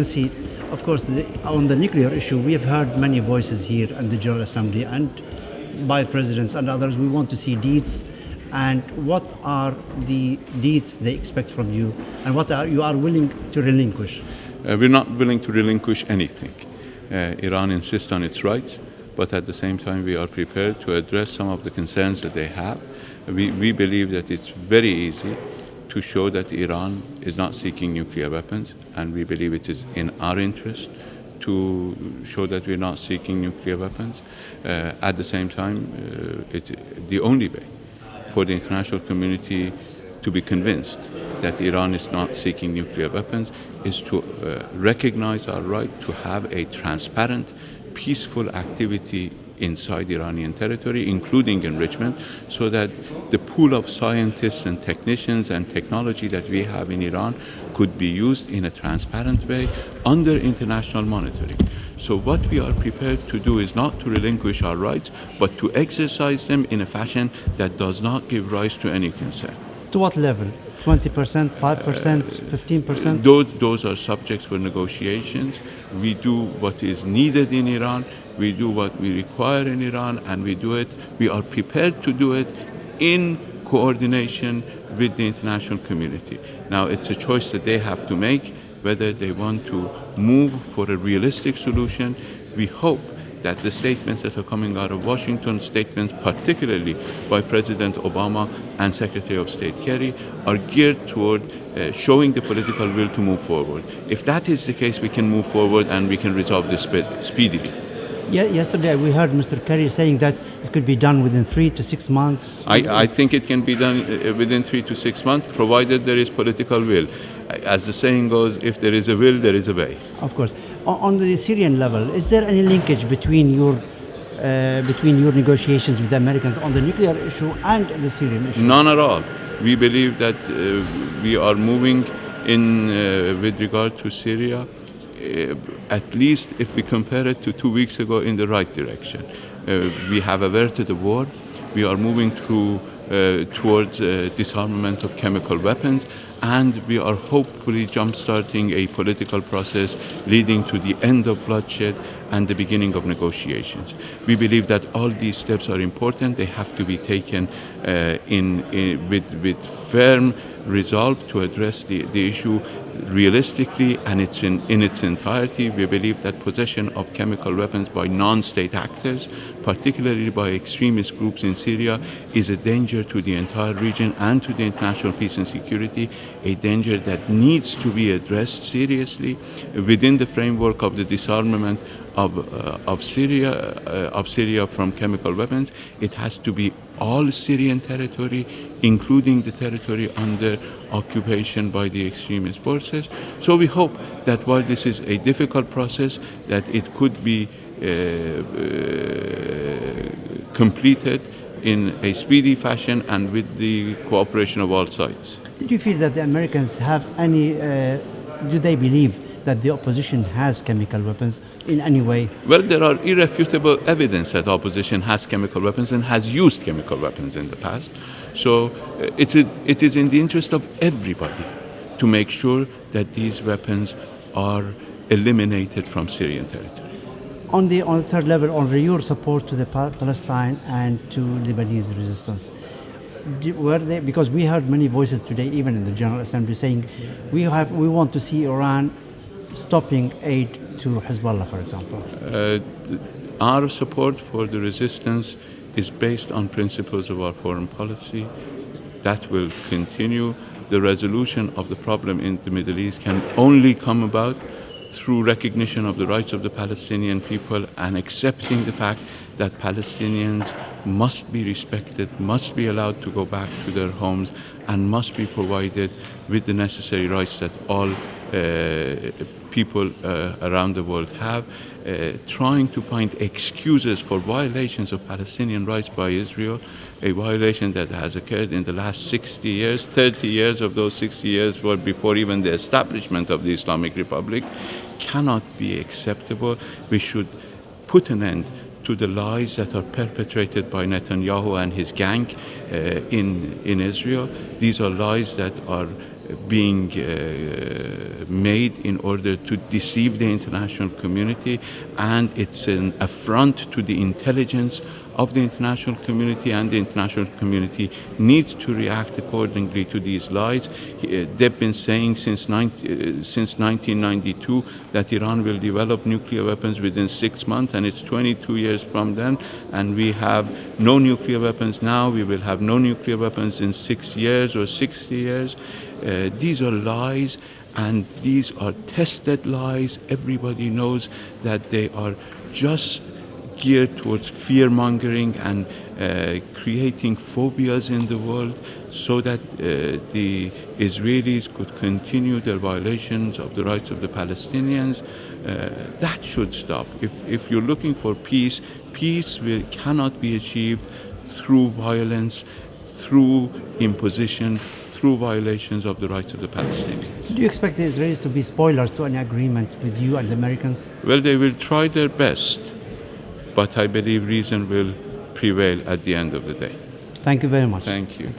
See, of course, on the nuclear issue, we have heard many voices here in the General Assembly and by presidents and others. We want to see deeds, and what are the deeds they expect from you, and what you are willing to relinquish? We're not willing to relinquish anything. Iran insists on its rights, but at the same time, we are prepared to address some of the concerns that they have. We believe that it's very easy to show that Iran is not seeking nuclear weapons, and we believe it is in our interest to show that we're not seeking nuclear weapons. At the same time, the only way for the international community to be convinced that Iran is not seeking nuclear weapons is to recognize our right to have a transparent, peaceful activity inside Iranian territory, including enrichment, so that the pool of scientists and technicians and technology that we have in Iran could be used in a transparent way under international monitoring. So what we are prepared to do is not to relinquish our rights, but to exercise them in a fashion that does not give rise to any concern. To what level? 20%, 5%, 15%? Those are subjects for negotiations. We do what is needed in Iran. We do what we require in Iran, and we are prepared to do it in coordination with the international community. Now, it's a choice that they have to make, whether they want to move for a realistic solution. We hope that the statements that are coming out of Washington, statements particularly by President Obama and Secretary of State Kerry, are geared toward showing the political will to move forward. If that is the case, we can move forward and we can resolve this speedily. Yeah, yesterday we heard Mr. Kerry saying that it could be done within 3 to 6 months. I think it can be done within 3 to 6 months, provided there is political will. As the saying goes, if there is a will, there is a way. Of course. On the Syrian level, is there any linkage between your negotiations with the Americans on the nuclear issue and the Syrian issue? None at all. We believe that we are moving in with regard to Syria, at least if we compare it to 2 weeks ago, in the right direction. We have averted the war. We are moving towards disarmament of chemical weapons, and we are hopefully jump-starting a political process leading to the end of bloodshed and the beginning of negotiations. We believe that all these steps are important. They have to be taken with firm resolve to address the issue realistically and in its entirety. We believe that possession of chemical weapons by non-state actors, particularly by extremist groups in Syria, is a danger to the entire region and to the international peace and security, a danger that needs to be addressed seriously within the framework of the disarmament of Syria from chemical weapons. It has to be all Syrian territory, including the territory under occupation by the extremist forces. So we hope that while this is a difficult process, that it could be completed in a speedy fashion and with the cooperation of all sides. Did you feel that the Americans have any, do they believe that the opposition has chemical weapons in any way? Well, there are irrefutable evidence that opposition has chemical weapons and has used chemical weapons in the past. So it is in the interest of everybody to make sure that these weapons are eliminated from Syrian territory. On the third level, on your support to the Palestine and to Lebanese resistance, were they, because we heard many voices today, even in the General Assembly, saying we want to see Iran stopping aid to Hezbollah, for example? Our support for the resistance is based on principles of our foreign policy. That will continue. The resolution of the problem in the Middle East can only come about through recognition of the rights of the Palestinian people and accepting the fact that Palestinians must be respected, must be allowed to go back to their homes, and must be provided with the necessary rights that all people around the world have. Trying to find excuses for violations of Palestinian rights by Israel, a violation that has occurred in the last 60 years. 30 years of those 60 years were before even the establishment of the Islamic Republic, cannot be acceptable. We should put an end to the lies that are perpetrated by Netanyahu and his gang in Israel. These are lies that are being made in order to deceive the international community, and it's an affront to the intelligence of the international community, and the international community needs to react accordingly to these lies. They've been saying since 1992 that Iran will develop nuclear weapons within 6 months, and it's 22 years from then, and we have no nuclear weapons now. We will have no nuclear weapons in 6 years or 60 years. These are lies, and these are tested lies. Everybody knows that they are just geared towards fear-mongering and creating phobias in the world so that the Israelis could continue their violations of the rights of the Palestinians. That should stop. If you're looking for peace, cannot be achieved through violence, through imposition, through violations of the rights of the Palestinians. Do you expect the Israelis to be spoilers to any agreement with you and the Americans? Well, they will try their best, but I believe reason will prevail at the end of the day. Thank you very much. Thank you.